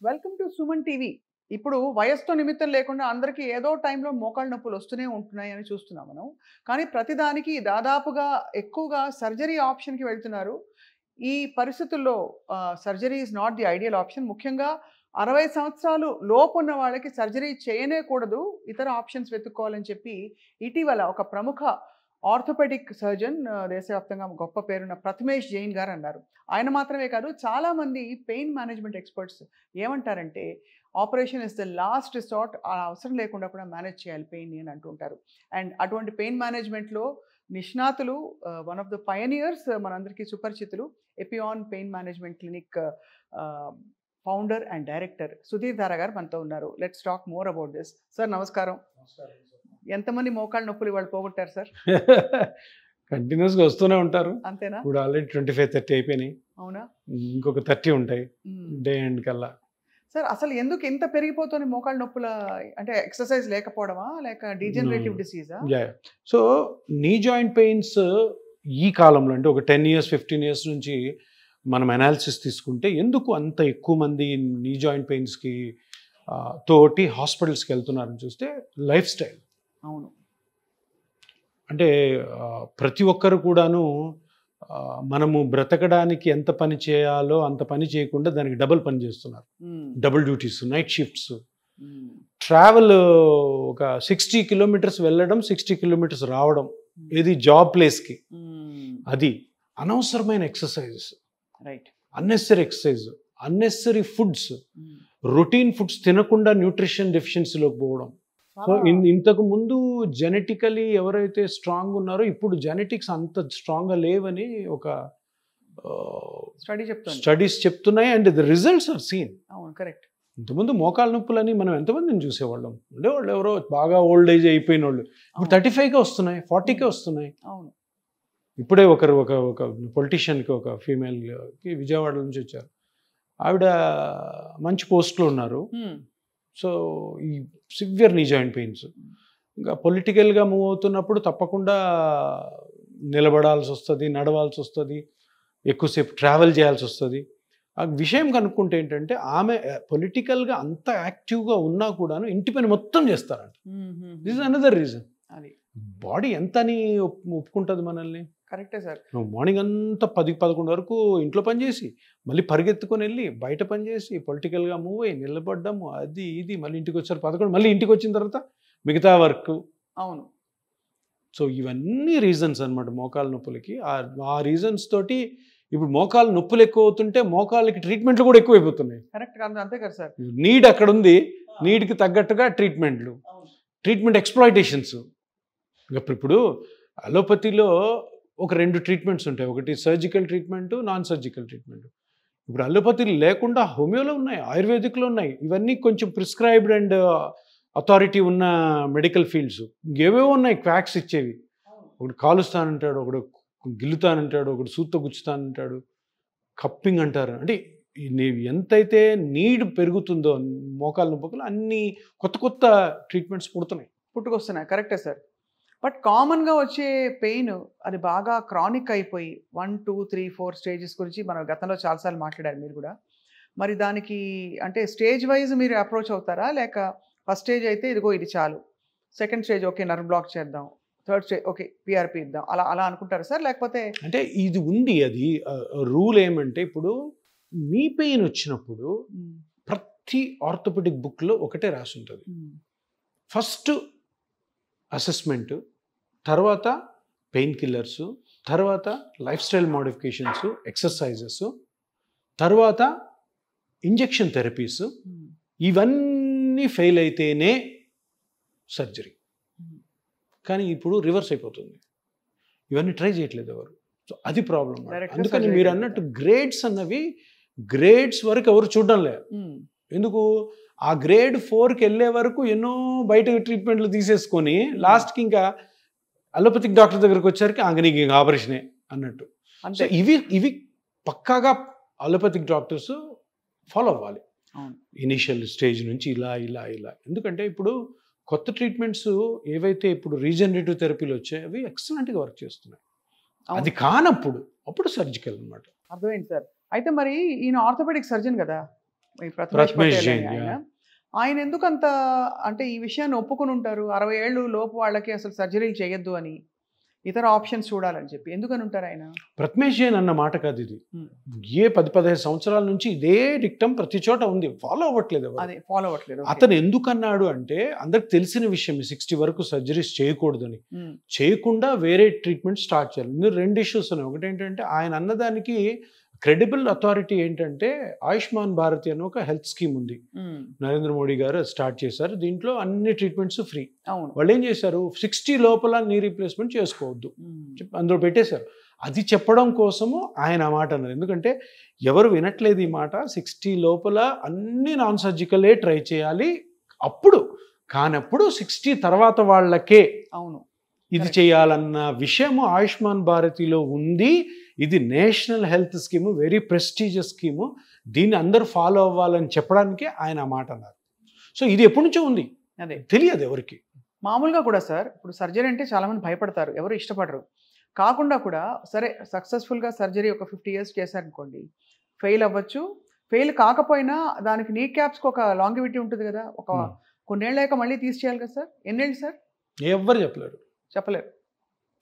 Welcome to Suman TV. ఇప్పుడు వయస్సుతో నిమిత్తం లేకుండా అందరికీ ఏదో టైంలో మోకాళ్ళ నొప్పులు వస్తూనే ఉంటున్నాయి అని చూస్తున్నాం మనం. కానీ ప్రతిదానికి దాదాపుగా ఎక్కువగా సర్జరీ ఆప్షన్‌కి వెళ్తున్నారు. ఈ పరిస్థితుల్లో surgery is not the ideal option. ముఖ్యంగా 60 సంవత్సరాలు లోపున్న వాళ్ళకి సర్జరీ చేయనే కూడదు. ఇతర ఆప్షన్స్ వెతుక్కోవాలని చెప్పి ఇటీవల ఒక ప్రముఖ ఆర్థోపెడిక్ సర్జన్ దేశవ్యాప్తంగా గొప్ప పేరున్న ప్రథమేష్ జైన్ గారు అన్నారు. ఆయన మాత్రమే కాదు, చాలామంది పెయిన్ మేనేజ్మెంట్ ఎక్స్పర్ట్స్ ఏమంటారంటే operation is the last resort, ఆ అవసరం లేకుండా కూడా మేనేజ్ చేయాలి పెయిన్ని అని అంటుంటారు. అండ్ అటువంటి పెయిన్ మేనేజ్మెంట్లో నిష్ణాతులు, వన్ ఆఫ్ ద పయనియర్స్, మనందరికీ సుపరిచితులు, Epione pain management clinic founder and director Sudheer Dhara garu మనతో ఉన్నారు. Let's talk more about this. Sir నమస్కారం. ఎంతమంది మోకాళ్ళ నొప్పులు వాళ్ళు పోగొట్టారు సార్? కంటిన్యూస్గా వస్తూనే ఉంటారు. అంతేనా? ఇప్పుడు ఆల్రెడీ 25-30 అయిపోయినాయి. అవునా? ఇంకొక 30 ఉంటాయి డే ఎండ్ కల్లా. సార్ అసలు ఎందుకు ఇంత పెరిగిపోతుంది మోకాళ్ళ నొప్పుల? అంటే ఎక్సర్సైజ్ లేకపోవడమా, లేక డీజనరేటివ్ డిసీజా? సో నీ జాయింట్ పెయిన్స్ ఈ కాలంలో అంటే ఒక 10 years 15 years నుంచి మనం అనాలిసిస్ తీసుకుంటే ఎందుకు అంత ఎక్కువ మంది నీ జాయింట్ పెయిన్స్కి తోటి హాస్పిటల్స్కి వెళ్తున్నారని చూస్తే లైఫ్ స్టైల్. అవును. అంటే ప్రతి ఒక్కరు కూడాను మనము బ్రతకడానికి ఎంత పని చేయాలో అంత పని చేయకుండా దానికి డబుల్ పని చేస్తున్నారు. Double duties, night shifts, travel ఒక 60 kilometers వెళ్ళడం, 60 kilometers రావడం, ఇది జాబ్ ప్లేస్కి. అది అనవసరమైన exercises, right, unnecessary exercise, unnecessary foods, routine foods తినకుండా న్యూట్రిషన్ డెఫిషియన్సీలోకి పోవడం. సో ఇంతకు ముందు జెనెటికలీ ఎవరైతే స్ట్రాంగ్ ఉన్నారో ఇప్పుడు జెనెటిక్స్ అంత స్ట్రాంగ్గా లేవని ఒక స్టడీస్ చెప్తున్నాయి. And the results are seen. అవును, కరెక్ట్. ఇంతకుముందు మోకాళ్ళ నొప్పులని మనం ఎంతమందిని చూసేవాళ్ళం? ఉండేవాళ్ళు ఎవరో బాగా ఓల్డ్ ఏజ్ అయిపోయిన వాళ్ళు. ఇప్పుడు 35కే వస్తున్నాయి, 40కే వస్తున్నాయి. అవును. ఇప్పుడే ఒక పొలిటీషియన్కి, ఒక ఫీమేల్కి విజయవాడ నుంచి వచ్చారు. ఆవిడ మంచి పోస్ట్లో ఉన్నారు. సో ఈ సివియర్ నీ జాయింట్ పెయిన్స్, ఇంకా పొలిటికల్గా మూవ్ అవుతున్నప్పుడు తప్పకుండా నిలబడాల్సి వస్తుంది, నడవాల్సి వస్తుంది, ఎక్కువసేపు ట్రావెల్ చేయాల్సి వస్తుంది. ఆ విషయం కనుక్కుంటే ఏంటంటే ఆమె పొలిటికల్గా అంత యాక్టివ్గా ఉన్నా కూడాను ఇంటి పని మొత్తం చేస్తారంట. This is another reason. అది బాడీ ఎంత అని ఒప్పుకుంటుంది మనల్ని? కరెక్టే సార్. నువ్వు మార్నింగ్ అంతా 10-11 వరకు ఇంట్లో పని చేసి మళ్ళీ పరిగెత్తుకొని వెళ్ళి బయట పని చేసి పొలిటికల్గా మూవ్ అయ్యి నిలబడ్డాము, అది ఇది, మళ్ళీ ఇంటికి వచ్చారు 11, మళ్ళీ ఇంటికి వచ్చిన తర్వాత మిగతా వర్క్. అవును. సో ఇవన్నీ రీజన్స్ అనమాట మోకాళ్ళ నొప్పులకి. ఆ రీజన్స్ తోటి ఇప్పుడు మోకాళ్ళ నొప్పులు ఎక్కువ అవుతుంటే మోకాళ్ళకి ట్రీట్మెంట్లు కూడా ఎక్కువైపోతున్నాయి. కరెక్ట్ కాదు, అంతే కదా సార్. నీడ్ అక్కడ ఉంది, నీడ్కి తగ్గట్టుగా ట్రీట్మెంట్లు, ట్రీట్మెంట్ ఎక్స్‌ప్లాయిటేషన్స్. ఇప్పుడు అలోపతిలో ఒక 2 ట్రీట్మెంట్స్ ఉంటాయి. ఒకటి surgical treatment, non surgical treatment. ఇప్పుడు అలోపతి లేకుండా హోమియోలో ఉన్నాయి, ఆయుర్వేదిక్లో ఉన్నాయి. ఇవన్నీ కొంచెం ప్రిస్క్రైబ్డ్ అండ్ అథారిటీ ఉన్న మెడికల్ ఫీల్డ్స్. ఇంకేవేవో ఉన్నాయి క్వాక్స్ ఇచ్చేవి. ఒకడు కాలుస్తానంటాడు, ఒకడు గిల్లుతానంటాడు, ఒకడు సూత్తో గుచ్చుతానంటాడు, కప్పింగ్ అంటారు. అంటే ఎంతైతే నీడ్ పెరుగుతుందో మోకాళ్ళ నొప్పులు అన్ని కొత్త కొత్త ట్రీట్మెంట్స్ పుట్టుకొస్తున్నాయి. కరెక్టే సార్. బట్ కామన్గా వచ్చే పెయిన్ అది బాగా క్రానిక్ అయిపోయి 1, 2, 3, 4 స్టేజెస్ గురించి మనం గతంలో చాలాసార్లు మాట్లాడారు మీరు కూడా. మరి దానికి అంటే స్టేజ్ వైజ్ మీరు అప్రోచ్ అవుతారా, లేక ఫస్ట్ స్టేజ్ అయితే ఇదిగో ఇది చాలు, second stage okay nerve block చేద్దాం, థర్డ్ స్టేజ్ ఓకే పిఆర్పి ఇద్దాం, అలా అనుకుంటారా సార్? లేకపోతే అంటే ఇది ఉంది, అది రూల్ ఏమంటే ఇప్పుడు నీ పెయిన్ వచ్చినప్పుడు ప్రతి ఆర్థోపెడిక్ బుక్లో ఒకటే రాసి ఉంటుంది. ఫస్ట్ అసెస్మెంట్, తర్వాత పెయిన్ కిల్లర్స్, తర్వాత లైఫ్ స్టైల్ మోడిఫికేషన్స్, ఎక్సర్సైజెస్, తర్వాత ఇంజెక్షన్ థెరపీస్. ఇవన్నీ ఫెయిల్ అయితేనే సర్జరీ. కానీ ఇప్పుడు రివర్స్ అయిపోతుంది, ఇవన్నీ ట్రై చేయట్లేదు ఎవరు. సో అది ప్రాబ్లం. అందుకని మీరు అన్నట్టు గ్రేడ్స్ అన్నవి గ్రేడ్స్ వరకు ఎవరు చూడడం లేదు. ఎందుకు? ఆ గ్రేడ్ 4కి వెళ్ళే వరకు ఎన్నో బయట ట్రీట్మెంట్లు తీసేసుకొని లాస్ట్కి ఇంకా అలోపతిక్ డాక్టర్ దగ్గరికి వచ్చేసరికి నీకు ఇంకా ఆపరేషనే అన్నట్టు. అంటే ఇవి పక్కాగా అలోపతిక్ డాక్టర్స్ ఫాలో అవ్వాలి ఇనీషియల్ స్టేజ్ నుంచి ఇలా. ఎందుకంటే ఇప్పుడు కొత్త ట్రీట్మెంట్స్ ఏవైతే ఇప్పుడు రీజనరేటివ్ థెరపీలు వచ్చాయి అవి ఎక్సలెంట్గా వర్క్ చేస్తున్నాయి. అది కానప్పుడు అప్పుడు సర్జికల్ అనమాట. అర్థమైంది సార్. అయితే మరి ఈయన ఆర్థోపెడిక్ సర్జన్ కదా, ఈ ప్రథమేష్ ప్రథమేష్ పటేల్ జైన్, అని ఆయన. yeah. ఆయన ఎందుకు అంత అంటే ఈ విషయాన్ని ఒప్పుకొని ఉంటారు? 60 ఏళ్ళు లోపు వాళ్ళకి అసలు సర్జరీలు చేయొద్దు అని, ఇతర ఆప్షన్స్ చూడాలని చెప్పి ఎందుకని ఉంటారు ఆయన? ప్రథమేష్ జైన్ అన్న మాట కాదు ఇది. Hmm. ఏ 10-15 సంవత్సరాల నుంచి ఇదే డిక్టమ్ ప్రతి చోట ఉంది, ఫాలో అవ్వట్లేదు ఎవరు. అదే ఫాలో అవ్వట్లేదు. Okay. అతను ఎందుకన్నాడు అంటే అందరికి తెలిసిన విషయం 60 వరకు సర్జరీస్ చేయకూడదని. Hmm. చేయకుండా వేరే ట్రీట్మెంట్ స్టార్ట్ చేయాలి. ఇందులో 2 ఇష్యూస్ ఉన్నాయి. ఒకటి ఏంటంటే ఆయన అన్నదానికి క్రెడిబుల్ అథారిటీ ఏంటంటే ఆయుష్మాన్ భారతి అని ఒక హెల్త్ స్కీమ్ ఉంది. Hmm. నరేంద్ర మోడీ గారు స్టార్ట్ చేశారు. దీంట్లో అన్ని ట్రీట్మెంట్స్ ఫ్రీ. అవును. వాళ్ళు ఏం చేశారు, 60 లోపల నీ రీప్లేస్మెంట్ చేసుకోవద్దు Hmm. అందులో పెట్టేశారు. అది చెప్పడం కోసము ఆయన ఆ మాట అన్నారు. ఎందుకంటే ఎవరు వినట్లేదు ఈ మాట. 60 లోపల అన్ని నాన్ సర్జికలే ట్రై చేయాలి, అప్పుడు కానప్పుడు 60 తర్వాత వాళ్ళకే అవును ఇది చేయాలన్న విషయము ఆయుష్మాన్ భారతిలో ఉంది. ఇది national health scheme, very prestigious scheme, దీన్ని అందరూ ఫాలో అవ్వాలని చెప్పడానికే ఆయన ఆ మాట అన్నారు. సో ఇది ఎప్పటి నుంచో ఉంది, అదే తెలియదు ఎవరికి. మామూలుగా కూడా సార్, ఇప్పుడు సర్జరీ అంటే చాలామంది భయపడతారు, ఎవరు ఇష్టపడరు. కాకుండా కూడా సరే సక్సెస్ఫుల్గా సర్జరీ ఒక 50 years చేశారనుకోండి, ఫెయిల్ అవ్వచ్చు. ఫెయిల్ కాకపోయినా దానికి నీ క్యాప్స్కి ఒక లాంగివిటీ ఉంటుంది కదా, ఒక కొన్నేళ్ళాక మళ్ళీ తీసి చేయాలి కదా సార్. ఎన్నేళ్ళు సార్? ఎవ్వరు చెప్పలేరు, చెప్పలేరు.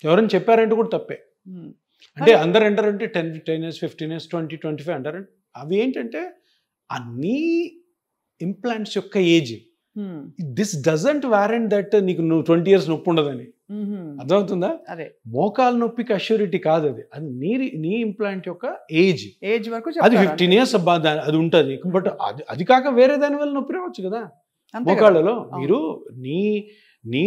ఎవరైనా చెప్పారంటే కూడా తప్పే. Hmm. అంటే అందరు అంటారంటే 10 years 15 years 20 25 అంటారంటే అవి ఏంటంటే అన్ని ఇంప్లాంట్స్ యొక్క age. Hmm. This doesn't warrant that నీకు 20 years నొప్పి ఉండదని. Mhm. అర్థమవుతుందా? అదే మోకాలు నొప్పికి అష్యూరిటీ కాదు అది, అది నీ ఇంప్లాంట్ యొక్క ఏజ్. ఏజ్ వరకు అది చెప్తారు 15 years అబ్బా అది ఉంటుంది. బట్ అది కాక వేరే దాని వల్ల నొప్పి రావచ్చు కదా అంతే కదా. మోకాళ్ళలో. అవును. మీరు నీ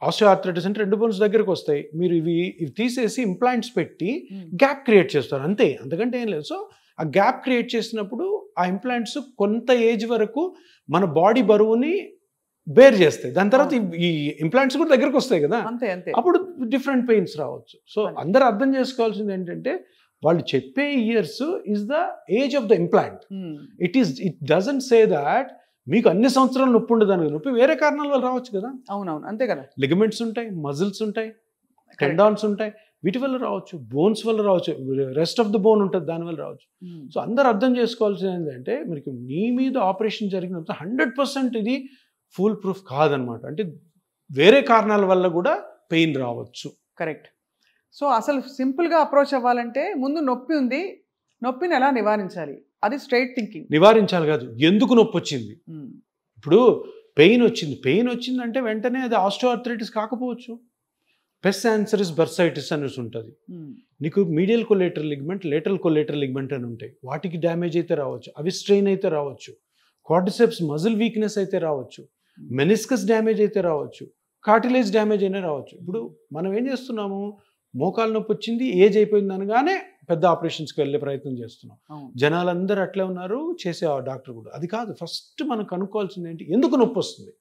ఆస్టియోఆర్థరైటిస్ అంటే 2 bones దగ్గరకు వస్తాయి, మీరు ఇవి తీసేసి ఇంప్లాంట్స్ పెట్టి Hmm. గ్యాప్ క్రియేట్ చేస్తారు అంతే, అంతకంటే ఏం లేదు. సో ఆ గ్యాప్ క్రియేట్ చేసినప్పుడు ఆ ఇంప్లాంట్స్ కొంత ఏజ్ వరకు మన బాడీ బరువుని బేర్ చేస్తాయి. దాని తర్వాత ఈ ఇంప్లాంట్స్ కూడా దగ్గరకు వస్తాయి కదా, అంతే అంతే. అప్పుడు డిఫరెంట్ పెయిన్స్ రావచ్చు. సో అదే. అందరూ అర్థం చేసుకోవాల్సింది ఏంటంటే వాళ్ళు చెప్పే years is the age of the implant. Hmm. It doesn't say that మీకు అన్ని సంవత్సరాలు నొప్పి ఉండదు అని. నొప్పి వేరే కారణాల వల్ల రావచ్చు కదా, అవునవును అంతే కదా. లిగమెంట్స్ ఉంటాయి, మజిల్స్ ఉంటాయి, టెండాన్స్ ఉంటాయి, వీటి వల్ల రావచ్చు, బోన్స్ వల్ల రావచ్చు, రెస్ట్ ఆఫ్ ద బోన్ ఉంటుంది దానివల్ల రావచ్చు. Hmm. సో అందరు అర్థం చేసుకోవాల్సింది ఏంటంటే మీకు నీ మీద ఆపరేషన్ జరిగినంత 100% ఇది ఫుల్ ప్రూఫ్ కాదనమాట. అంటే వేరే కారణాల వల్ల కూడా పెయిన్ రావచ్చు. కరెక్ట్. సో అసలు సింపుల్గా అప్రోచ్ అవ్వాలంటే ముందు నొప్పి ఉంది, నొప్పిని ఎలా నివారించాలి, అది స్ట్రైట్ థింకింగ్. నివారించాలి కాదు, ఎందుకు నొప్పి వచ్చింది. ఇప్పుడు పెయిన్ వచ్చిందంటే వెంటనే అది ఆస్టియోఆర్థరైటిస్ కాకపోవచ్చు, పెస్ ఆన్సరిస్ బర్సైటిస్ అనేసి ఉంటుంది. నీకు medial collateral ligament, lateral collateral ligament అని ఉంటాయి, వాటికి డ్యామేజ్ అయితే రావచ్చు, అవి స్ట్రెయిన్ అయితే రావచ్చు, క్వాడ్రిసెప్స్ మజిల్ వీక్నెస్ అయితే రావచ్చు, మెనిస్కస్ డ్యామేజ్ అయితే రావచ్చు, కార్టిలేజ్ డ్యామేజ్ అయినా రావచ్చు. ఇప్పుడు మనం ఏం చేస్తున్నాము, మోకాలు నొప్పి వచ్చింది, ఏజ్ అయిపోయింది అనగానే పెద్ద ఆపరేషన్స్కి వెళ్ళే ప్రయత్నం చేస్తున్నాం. జనాలందరూ అట్లే ఉన్నారు, చేసే డాక్టర్ కూడా. అది కాదు, ఫస్ట్ మనం కనుక్కోవాల్సింది ఏంటి, ఎందుకు నొప్పి వస్తుంది.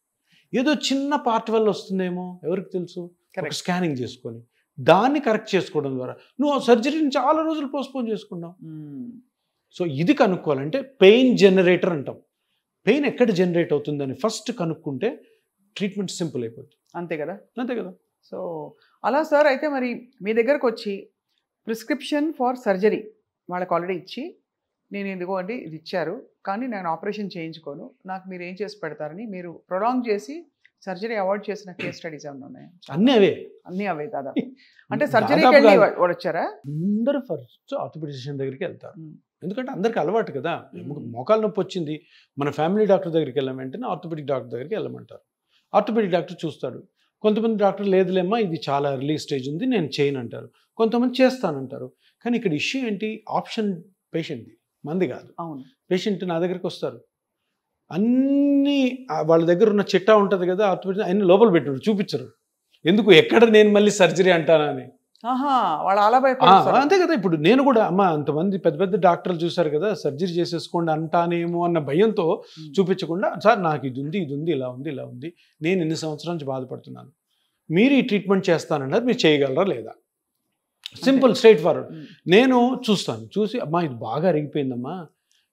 ఏదో చిన్న పార్ట్ వల్ల వస్తుందేమో ఎవరికి తెలుసు, ఒక స్కానింగ్ చేసుకొని దాన్ని కరెక్ట్ చేసుకోవడం ద్వారా నువ్వు సర్జరీని చాలా రోజులు పోస్ట్పోన్ చేసుకున్నావు. సో ఇది కనుక్కోవాలంటే పెయిన్ జనరేటర్ అంటాం. పెయిన్ ఎక్కడ జనరేట్ అవుతుందని ఫస్ట్ కనుక్కుంటే ట్రీట్మెంట్ సింపుల్ అయిపోతుంది. అంతే కదా. అంతే కదా. సో అలా సార్, అయితే మరి మీ దగ్గరకు వచ్చి ప్రిస్క్రిప్షన్ ఫర్ సర్జరీ వాళ్ళకి ఆల్రెడీ ఇచ్చి, నేను ఇదిగో అండి ఇది ఇచ్చారు కానీ నేను ఆపరేషన్ చేయించుకోను, నాకు మీరు ఏం చేసి పెడతారని మీరు ప్రొలాంగ్ చేసి సర్జరీ అవాయిడ్ చేసిన కేస్ స్టడీస్ ఏమైనా ఉన్నాయా? అన్నీ అవే దాదాపు. అంటే సర్జరీకి వెళ్ళి వాడు వచ్చారా? అందరూ ఫస్ట్ ఆర్థోపెడిషియన్ దగ్గరికి వెళ్తారు, ఎందుకంటే అందరికి అలవాటు కదా. మోకాలు నొప్పి వచ్చింది, మన ఫ్యామిలీ డాక్టర్ దగ్గరికి వెళ్ళాం వెంటనే ఆర్థోపెడిక్ డాక్టర్ దగ్గరికి వెళ్ళమంటారు. ఆర్థోపెడిక్ డాక్టర్ చూస్తాడు. కొంతమంది డాక్టర్ లేదులేమ్మా ఇది చాలా ఎర్లీ స్టేజ్ ఉంది నేను చేయను అంటారు, కొంతమంది చేస్తానంటారు. కానీ ఇక్కడ ఇష్యూ ఏంటి, ఆప్షన్ పేషెంట్ది, మంది కాదు. అవును, పేషెంట్ నా దగ్గరికి వస్తారు, అన్నీ వాళ్ళ దగ్గర ఉన్న చిట్టా ఉంటుంది కదా ఆర్థోపెడిక్, అన్ని లోపల పెట్టారు, చూపించరు. ఎందుకు, ఎక్కడ నేను మళ్ళీ సర్జరీ అంటానని. అంతే కదా. ఇప్పుడు నేను కూడా అమ్మ అంతమంది పెద్ద పెద్ద డాక్టర్లు చూశారు కదా, సర్జరీ చేసేసుకోండి అంటానేమో అన్న భయంతో చూపించకుండా, సార్ నాకు ఇది ఉంది ఇలా ఉంది, నేను ఎన్ని సంవత్సరాల నుంచి బాధపడుతున్నాను, మీరు ఈ ట్రీట్మెంట్ చేస్తానన్నారు, మీరు చేయగలరా లేదా, సింపుల్ స్ట్రైట్ ఫార్వర్డ్. నేను చూస్తాను, చూసి అమ్మా ఇది బాగా అరిగిపోయిందమ్మా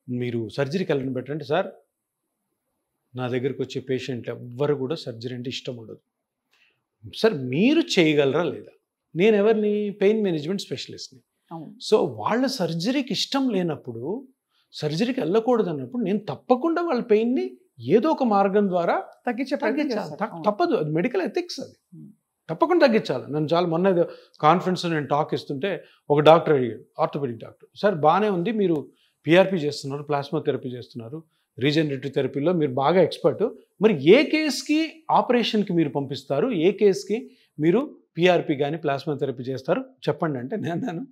మీరు సర్జరీకి వెళ్ళని పెట్టండి. సార్ నా దగ్గరికి వచ్చే పేషెంట్ ఎవ్వరు కూడా సర్జరీ అంటే ఇష్టం ఉండదు, సార్ మీరు చేయగలరా లేదా. నేను ఎవరిని, పెయిన్ మేనేజ్మెంట్ స్పెషలిస్ట్ని. సో వాళ్ళ సర్జరీకి ఇష్టం లేనప్పుడు సర్జరీకి వెళ్ళకూడదు అన్నప్పుడు నేను తప్పకుండా వాళ్ళ పెయిన్ని ఏదో ఒక మార్గం ద్వారా తగ్గించాలి. తప్పదు, అది మెడికల్ ఎథిక్స్. అది తప్పకుండా తగ్గించాలి. నన్ను చాలా మొన్న కాన్ఫరెన్స్లో నేను టాక్ ఇస్తుంటే ఒక డాక్టర్ అడిగాడు, ఆర్థోపెడిక్ డాక్టర్, సార్ బాగానే ఉంది, మీరు పిఆర్పి చేస్తున్నారు, ప్లాస్మా థెరపీ చేస్తున్నారు, రీజనరేటివ్ థెరపీలో మీరు బాగా ఎక్స్పర్ట్, మరి ఏ కేసుకి ఆపరేషన్కి మీరు పంపిస్తారు, ఏ కేసుకి మీరు పిఆర్పి కానీ ప్లాస్మా థెరపీ చేస్తారు చెప్పండి అంటే, నేను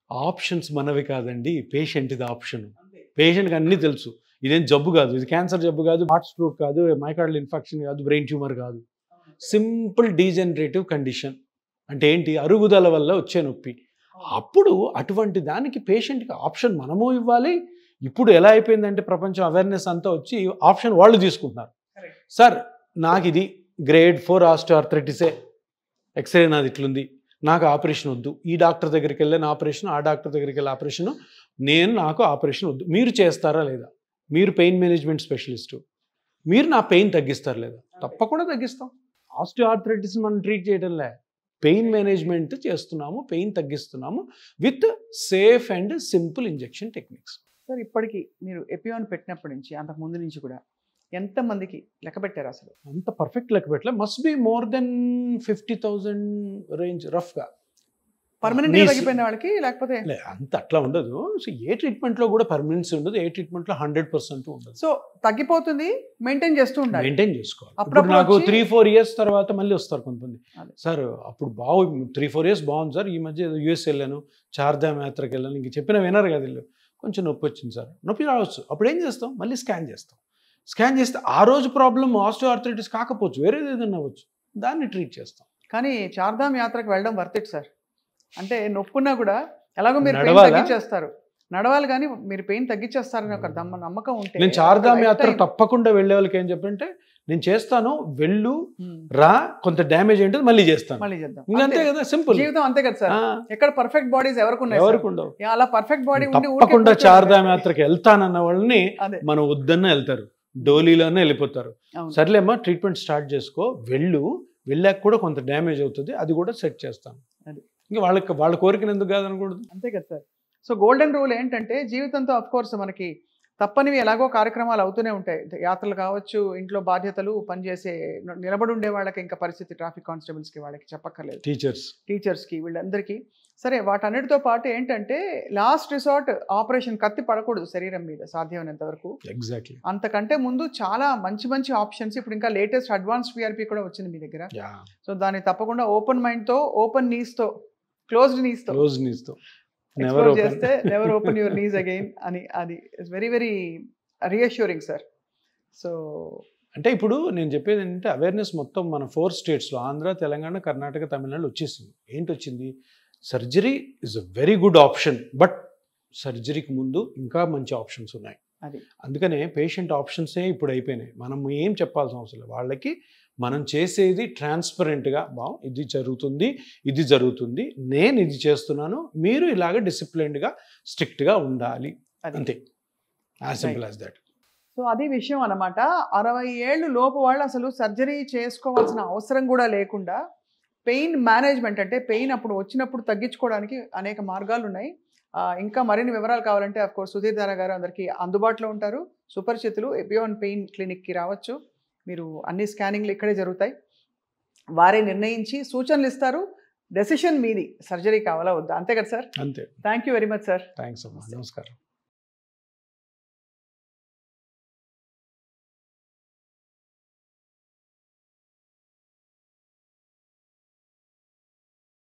ఆప్షన్స్ మనవి కాదండి, పేషెంట్ ఇది ఆప్షన్. పేషెంట్కి అన్నీ తెలుసు, ఇదేం జబ్బు కాదు, ఇది క్యాన్సర్ జబ్బు కాదు, హార్ట్ స్ట్రోక్ కాదు, మైకార్డియల్ ఇన్ఫెక్షన్ కాదు, బ్రెయిన్ ట్యూమర్ కాదు, సింపుల్ డీజనరేటివ్ కండిషన్. అంటే ఏంటి, అరుగుదల వల్ల వచ్చే నొప్పి. అప్పుడు అటువంటి దానికి పేషెంట్కి ఆప్షన్ మనము ఇవ్వాలి. ఇప్పుడు ఎలా అయిపోయిందంటే ప్రపంచం అవేర్నెస్ అంతా వచ్చి ఆప్షన్ వాళ్ళు తీసుకుంటున్నారు. సార్ నాకు ఇది గ్రేడ్ 4 ఆస్టియోఆర్థరైటిసే, ఎక్స్రే నాది ఇట్లుంది, నాకు ఆపరేషన్ వద్దు, ఈ డాక్టర్ దగ్గరికి వెళ్ళిన ఆపరేషన్, ఆ డాక్టర్ దగ్గరికి వెళ్ళి ఆపరేషను, నాకు ఆపరేషన్ వద్దు, మీరు చేస్తారా లేదా, మీరు పెయిన్ మేనేజ్మెంట్ స్పెషలిస్టు, మీరు నా పెయిన్ తగ్గిస్తారా లేదా? తప్పకుండా తగ్గిస్తాం. ఆస్టియోఆర్థరైటిస్ మనం ట్రీట్ చేయడంలే, పెయిన్ మేనేజ్మెంట్ చేస్తున్నాము, పెయిన్ తగ్గిస్తున్నాము with safe and simple injection techniques. Sir ఇప్పటికీ మీరు ఎపియాన్ పెట్టినప్పటి నుంచి అంతకు ముందు నుంచి కూడా ఎంతమందికి లెక్క పెట్టారు? అసలు అంత పర్ఫెక్ట్ లెక్క పెట్టలే, must be more than 50,000 range రఫ్గా. పర్మనెంట్ తగ్గిపోయిన వాళ్ళకి, లేకపోతే అంత అట్లా ఉండదు. సో ఏ ట్రీట్మెంట్లో కూడా పర్మనెన్సీ ఉండదు, ఏ ట్రీట్మెంట్లో 100% ఉండదు. సో తగ్గిపోతుంది, మెయింటైన్ చేస్తూ ఉండాలి, మెయింటైన్ చేసుకోవాలి. అప్పుడు నాకు 3-4 ఇయర్స్ తర్వాత మళ్ళీ వస్తారు కొంతమంది, సార్ అప్పుడు 3-4 ఇయర్స్ బాగుంది సార్, ఈ మధ్య యూఎస్ వెళ్ళాను, చార్ధామ్ యాత్రకి వెళ్ళాను, ఇంక చెప్పిన వినరు కదా వీళ్ళు, కొంచెం నొప్పి వచ్చింది సార్, నొప్పి రావచ్చు, అప్పుడు ఏం చేస్తాం, మళ్ళీ స్కాన్ చేస్తాం. స్కాన్ చేస్తే ఆ రోజు ప్రాబ్లం ఆస్టియోఆర్థరైటిస్ కాకపోవచ్చు, వేరేది ఏదైనా అవ్వచ్చు, దాన్ని ట్రీట్ చేస్తాం. కానీ చార్ధామ్ యాత్రకు వెళ్ళడం వర్త్ ఇట్ సార్. అంటే నొప్పున్నా కూడా ఎలాగో మీరు తగ్గించేస్తారు, నడవాలి, కానీ మీరు పెయిన్ తగ్గించేస్తారని ఒక నమ్మకం ఉంటే. నేను చార్ధామ్ యాత్ర తప్పకుండా వెళ్ళే వాళ్ళకి ఏం చెప్పంటే, నేను చేస్తాను, వెళ్ళు రా, కొంత డ్యామేజ్ ఏంటో మళ్ళీ చేస్తాను, మళ్ళీ చేద్దాం, అంతే కదా, సింపుల్ జీవితం అంతే కదా సార్. ఎక్కడ పర్ఫెక్ట్ బాడీస్ ఎవరికి ఉండవు, అలా పర్ఫెక్ట్ బాడీ తప్పకుండా చార్ధామ్ యాత్రకి వెళ్తానన్న వాళ్ళని మనం వద్దన్న వెళ్తారు, డోలీలోనే వెళ్ళిపోతారు. సర్లేమ్మా ట్రీట్మెంట్ స్టార్ట్ చేసుకో, వెళ్ళాక కూడా కొంత డ్యామేజ్ అవుతుంది, అది కూడా సెట్ చేస్తాను. ఇంకా వాళ్ళ కోరికను ఎందుకు కాదనకూడదు, అంతే కదా సార్. సో గోల్డెన్ రూల్ ఏంటంటే, జీవితంతో అఫ్ కోర్స్ మనకి తప్పనివి ఎలాగో కార్యక్రమాలు అవుతూనే ఉంటాయి, యాత్రలు కావచ్చు, ఇంట్లో బాధ్యతలు, పనిచేసే నిలబడి ఉండే వాళ్ళకి ఇంకా పరిస్థితి, ట్రాఫిక్ కానిస్టేబుల్స్కి వాళ్ళకి చెప్పక్కర్లేదు, టీచర్స్కి, వీళ్ళందరికీ. సరే, వాటన్నిటితో పాటు ఏంటంటే లాస్ట్ రిసార్ట్ ఆపరేషన్, కత్తి పడకూడదు శరీరం మీద సాధ్యమైనంత వరకు. ఎగ్జాక్ట్లీ. అంతకంటే ముందు చాలా మంచి మంచి ఆప్షన్స్, ఇప్పుడు ఇంకా లేటెస్ట్ అడ్వాన్స్ పిఆర్పి కూడా వచ్చింది మీ దగ్గర. సో దాన్ని తప్పకుండా ఓపెన్ మైండ్తో, ఓపెన్ నీస్తో, క్లోజ్డ్ నీస్తో ఎక్స్ప్లోర్ చేస్తే never open your knees again అని, అది it's very very reassuring sir. So అంటే ఇప్పుడు నేను చెప్పేది ఏంటంటే, అవేర్నెస్ మొత్తం మన 4 స్టేట్స్లో, ఆంధ్ర, తెలంగాణ, కర్ణాటక, తమిళనాడు వచ్చేసింది. ఏంటి వచ్చింది, surgery is a very good option, but సర్జరీకి ముందు ఇంకా మంచి ఆప్షన్స్ ఉన్నాయి. అందుకనే పేషెంట్ ఆప్షన్సే ఇప్పుడు అయిపోయినాయి, మనం ఏం చెప్పాల్సిన అవసరం లేదు, వాళ్ళకి మనం చేసేది ట్రాన్స్పరెంట్గా, ఇది జరుగుతుంది, నేను ఇది చేస్తున్నాను, మీరు ఇలాగ డిసిప్లిన్డ్గా స్ట్రిక్ట్గా ఉండాలి, అంతే, as simple as that. So అది విషయం అన్నమాట. 60 ఏళ్ళు లోపు వాళ్ళు అసలు సర్జరీ చేసుకోవాల్సిన అవసరం కూడా లేకుండా, పెయిన్ మేనేజ్మెంట్ అంటే పెయిన్ అప్పుడు వచ్చినప్పుడు తగ్గించుకోవడానికి అనేక మార్గాలు ఉన్నాయి. ఇంకా మరిన్ని వివరాలు కావాలంటే అఫ్ కోర్స్ సుధీర్ దారా గారు అందరికీ అందుబాటులో ఉంటారు, సుపరిచితులు. ఎపియాన్ పెయిన్ క్లినిక్కి రావచ్చు, మీరు అన్ని స్కానింగ్లు ఇక్కడే జరుగుతాయి, వారే నిర్ణయించి సూచనలు ఇస్తారు, డెసిషన్ మీది, సర్జరీ కావాలా వద్దా, అంతే కదా సార్? అంతే. Thank you very much sir. Thanks అమ్మా, నమస్కారం.